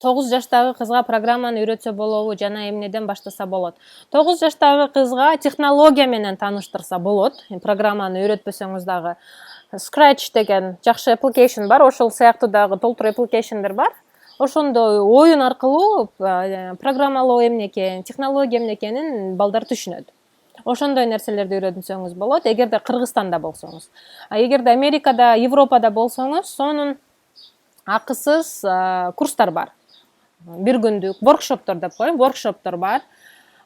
9 жаштагы кызга программаны үйрөтсө болобу жана эмнеден баштаса болот? 9 жаштагы кызга технология менен тааныштырса болот. Программаны үйрөтпөсөңүз дагы Scratch деген жакшы application бар, ошол сыяктуу дагы толтур application'дар бар. Ошондо оюн аркылуу программалоо эмне экенин, технология эмне экенин балдар түшүнөт. Ошондой нерселерди үйрөтсөңүз болот, эгерде Кыргызстанда болсоңуз. Эгерде Америкада, Европада болсоңуз, сонун акысыз курстар бар. Бир күндүк воркшоптор деп коем, воркшоптор бар.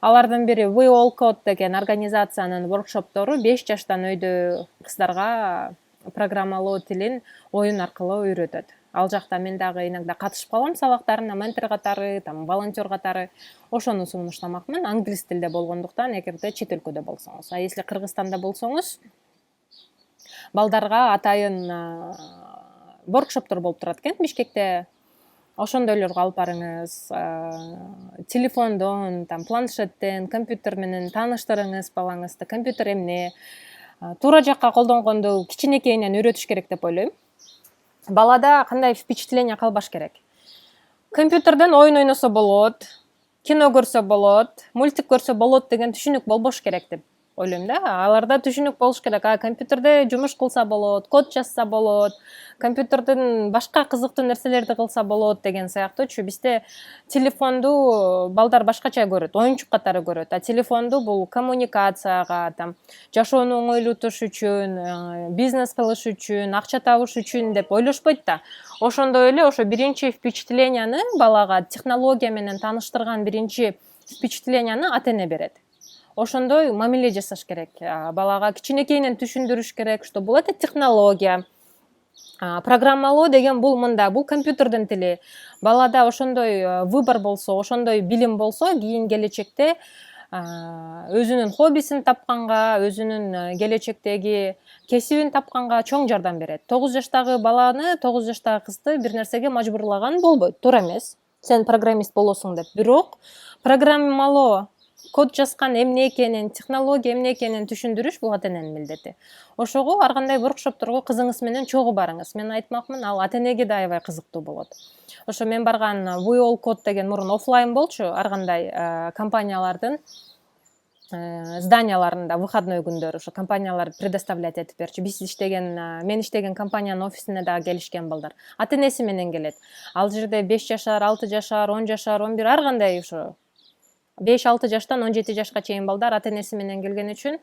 Алардын бири We All Code деген организациянын воркшоптору 5 жаштан өйдө кыздарга программалоо тилин оюн аркылуу үйрөтөт. Ал жакта мен дагы иногда катышып калам сабактарына, ментор катары, волонтер катары. Ошону сунуштамакмын. Англис тилде болгондуктан, эгерде чет өлкөдө болсоңуз. Если Кыргызстанда болсоңуз, балдарга атайын воркшоптор болуп турат экен Бишкекте. Ошондойлорго алып барыңыз, телефондон, планшеттен, компьютер менен тааныштырыңыз балаңызды. Компьютер эмне, туура жакка колдонгонду кичинекейинен үйрөтүш керек деп ойлойм. Балада кандай впечатление калбаш керек. Компьютерден оюн ойносо болот, кино көрсө болот, мультик көрсө болот деген түшүнүк болбош керек деп ойлойм да. Аларда түшүнүк болуш керек. Компьютерде жумуш кылса болот, код жазса болот, компьютерден башка кызыктуу нерселерди кылса болот деген сыяктуучу. Бизде телефонду балдар башкача көрөт, оюнчук катары көрөт. Телефонду бул коммуникацияга, жашоону оңойлотуш үчүн, бизнес кылыш үчүн, акча табыш үчүн деп ойлошпойт да. Ошондой эле ошо биринчи впечатленияны балага технология менен тааныштырган биринчи впечатленияны ата-эне берет. Ошондой мамиле жасаш керек. Балага кичинекейинен түшүндүрүш керек, что бул это технология. Программалоо деген бул мында, бул компьютердин тили. Балада ошондой выбор болсо, ошондой билим болсо, кийин келечекте өзүнүн хоббисин тапканга, өзүнүн келечектеги кесибин тапканга чоң жардам берет. 9 жаштагы баланы, 9 жаштагы кызды бир нерсеге мажбурлаган болбойт, туура эмес. Сен программист болосуң деп. Бирок программалоо, код жазган эмне экенин, технология эмне экенин түшүндүрүш бул ата-эненин милдети. Ошого ар кандай воркшопторго кызыңыз менен чогуу барыңыз. Мен айтмакмын, ал ата-энеге да аябай кызыктуу болот. Ошо мен барган We All Code деген мурун офлайн болчу, ар кандай компаниялардын зданияларында выходной күндөр ошо компаниялар предоставлять этип берчү. Мен иштеген компаниянын офисине дагы келишкен балдар. Ата-энеси менен келет. Ал жерде 5 жашар, 6 жашар, 10 жашар, 11 ар кандай ошо 5-6 жаштан 17 жашка чейин балдар ата-энеси менен келген үчүн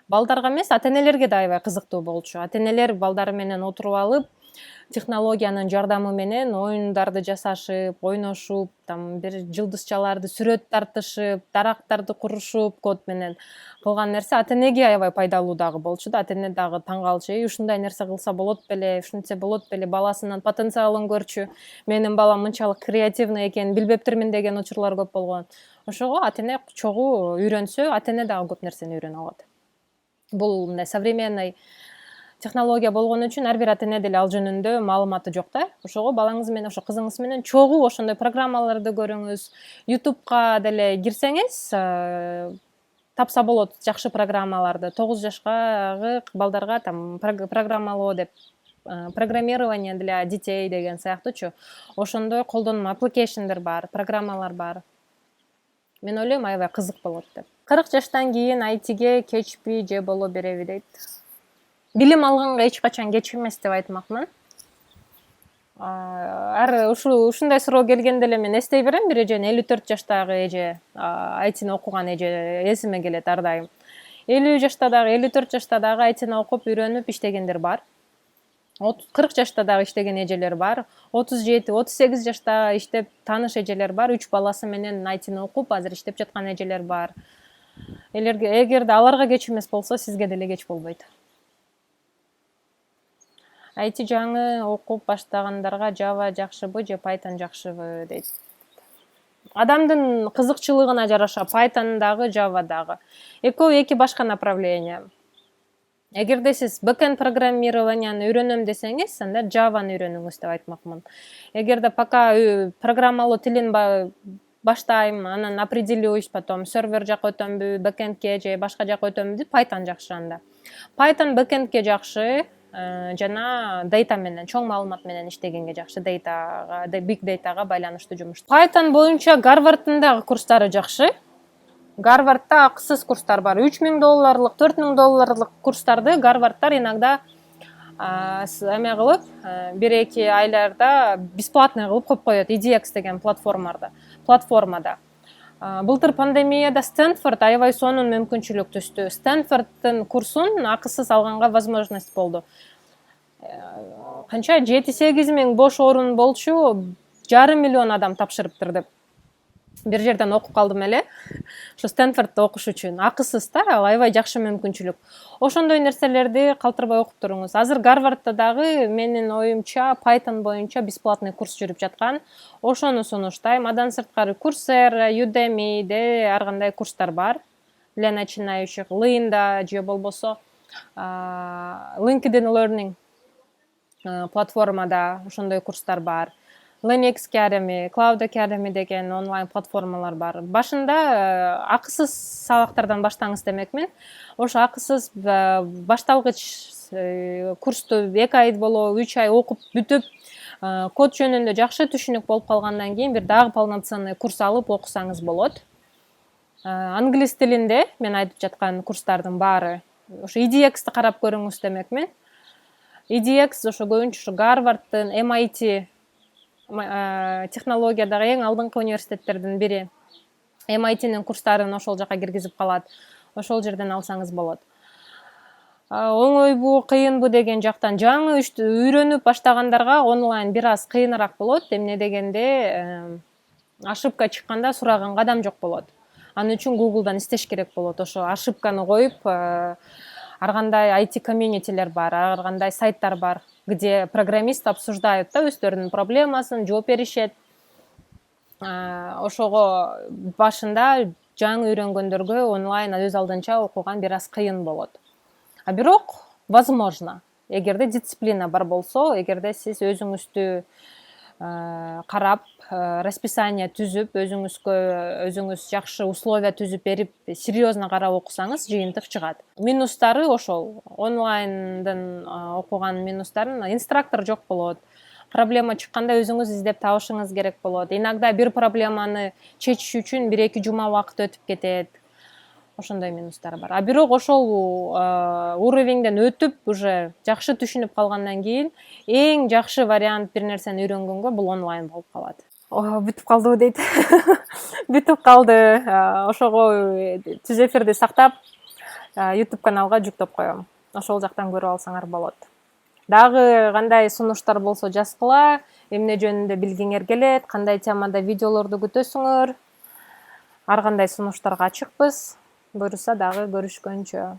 балдарга эмес, ата-энелерге да аябай кызыктуу болчу. Ата-энелер балдары менен отуруп алып, технологиянын жардамы менен оюндарды жасашып, ойношуп, бир жылдызчаларды сүрөт тартышып, дарактарды курушуп, код менен кылган нерсе ата-энеге аябай пайдалуу дагы болчу да. Ата-эне дагы таң калчу, ушундай нерсе кылса болот беле, ушинтсе болот беле, баласынын потенциалын көрчү. Менин балам мынчалык креативный экенин билбептирмин деген учурлар көп болгон. Ошого ата-эне чогуу үйрөнсө, ата-эне дагы көп нерсени үйрөнүп алат. Бул мындай современный технология болгон үчүн ар бир ата-эне деле ал жөнүндө маалыматы жок да. Ошого балаңыз менен, ошо кызыңыз менен чогуу ошондой программаларды көрүңүз. YouTube'га деле кирсеңиз, тапса болот жакшы программаларды. 9 жашкагы балдарга программалоо деп, программирование для детей деген сыяктуучу. Ошондой колдонмо application'дар бар, программалар бар. Мен ойлойм, аябай кызык болот деп. 40 жаштан кийин айтиге кечпи же боло береби дейт. Билим алганга эч качан кеч эмес деп айтмакмын. Ушундай суроо келгенде эле мен эстей берем, бир эжени 54 жаштагы эже, айтини окуган эже эсиме келет ар дайым. 50 жашта дагы, 54 жашта дагы айтини окуп, үйрөнүп иштегендер бар. 40 жашта дагы иштеген эжелер бар. 37, 38 жашта иштеп тааныш эжелер бар. 3 баласы менен айтини окуп, азыр иштеп жаткан эжелер бар. Эгерде аларга кеч эмес болсо, сизге деле кеч болбойт. IT жаңы окуп баштагандарга Java жакшыбы же Python жакшыбы дейт. Адамдын кызыкчылыгына жараша Python дагы, Java дагы. Экөө эки башка направление. Эгерде сиз бэкэнд программированияны үйрөнөм десеңиз, анда Java'ны үйрөнүңүз деп айтмакмын. Эгерде пока программалоо тилин баштайм, анан определююсь, потом сервер жака өтөмбү, бэкэндке же башка жака өтөмбү деп Python жакшы анда. Python бэкэндке жакшы, жана дейта менен, чоң маалымат менен иштегенге жакшы, big datага байланыштуу жумуш. Python боюнча Гарварддын дагы курстары жакшы. Гарвардда акысыз курстар бар. $3000, $4000 курстарды Гарварддар иногда эме кылып, 1-2 айларда бесплатный кылып коюп коет EDX деген платформада. Былтыр пандемияда Стэнфорд аябай сонун мүмкүнчүлүк түстү. Стэнфорддун курсун акысыз алганга возможность болду. Канча 7-8 миң бош орун болчу, 500 000 адам тапшырыптыр деп бир жерден окуп калдым эле. Ошо Стэнфорддо окуш үчүн акысыз да, аябай жакшы мүмкүнчүлүк. Ошондой нерселерди калтырбай окуп туруңуз. Азыр Гарвардда дагы менин оюмча Python боюнча бесплатный курс жүрүп жаткан. Ошону сунуштайм. Андан сырткары Coursera, Udemy'де ар кандай курстар бар. Для начинающих, Learn'да же болбосо LinkedIn Learning платформада ошондой курстар бар. Linux Academy, Cloud Academy деген онлайн платформалар бар. Башында акысыз сабактардан баштаңыз демекмин. Ошо акысыз башталгыч курсту 2 ай болобу, 3 ай окуп бүтүп, код жөнүндө жакшы түшүнүк болуп калгандан кийин бир дагы полноценный курс алып окусаңыз болот. Англис тилинде мен айтып жаткан курстардын баары ошо EDX'ти карап көрүңүз демекмин. EDX ошо көбүнчө Гарварддын, MIT технологиядагы эң алдыңкы университеттердин бири. MIT'нин курстарын ошол жака киргизип калат. Ошол жерден алсаңыз болот. Оңойбу, кыйынбы деген жактан жаңы үйрөнүп баштагандарга онлайн бир аз кыйыныраак болот. Эмне дегенде ошибка чыкканда сураганга адам жок болот. Анын үчүн Google'дан издеш керек болот. Ошо ошибканы коюп, ар кандай IT комьюнитилер бар, ар кандай сайттар бар, где программист обсуждают өздөрүнүн проблемасын, жооп беришет. Ошого башында жаңы үйрөнгөндөргө онлайн өз алдынча окуган бир аз кыйын болот. Бирок возможно, эгерде дисциплина бар болсо, эгерде сиз өзүңүздү карап, расписание түзүп, өзүңүз жакшы условия түзүп берип, серьезно карап окусаңыз, жыйынтык чыгат. Минустары ошол. Онлайндын окуган минустарын инструктор жок болот. Проблема чыкканда өзүңүз издеп табышыңыз керек болот. Иногда бир проблеманы чечиш үчүн 1-2 жума убакыт өтүп кетет. Ошондой минустары бар. Бирок ошол уровеньден өтүп, уже жакшы түшүнүп калгандан кийин эң жакшы вариант бир нерсени үйрөнгөнгө бул онлайн болуп калат. Бүтүп калдыбы дейт. Бүтүп калды. Ошого түз эфирди сактап, YouTube каналга жүктөп коем. Ошол жактан көрүп алсаңар болот. Дагы кандай сунуштар болсо жазгыла, эмне жөнүндө билгиңер келет, кандай темада видеолорду күтөсүңөр. Ар кандай сунуштарга ачыкпыз. Буюрса дагы көрүшкөнчө.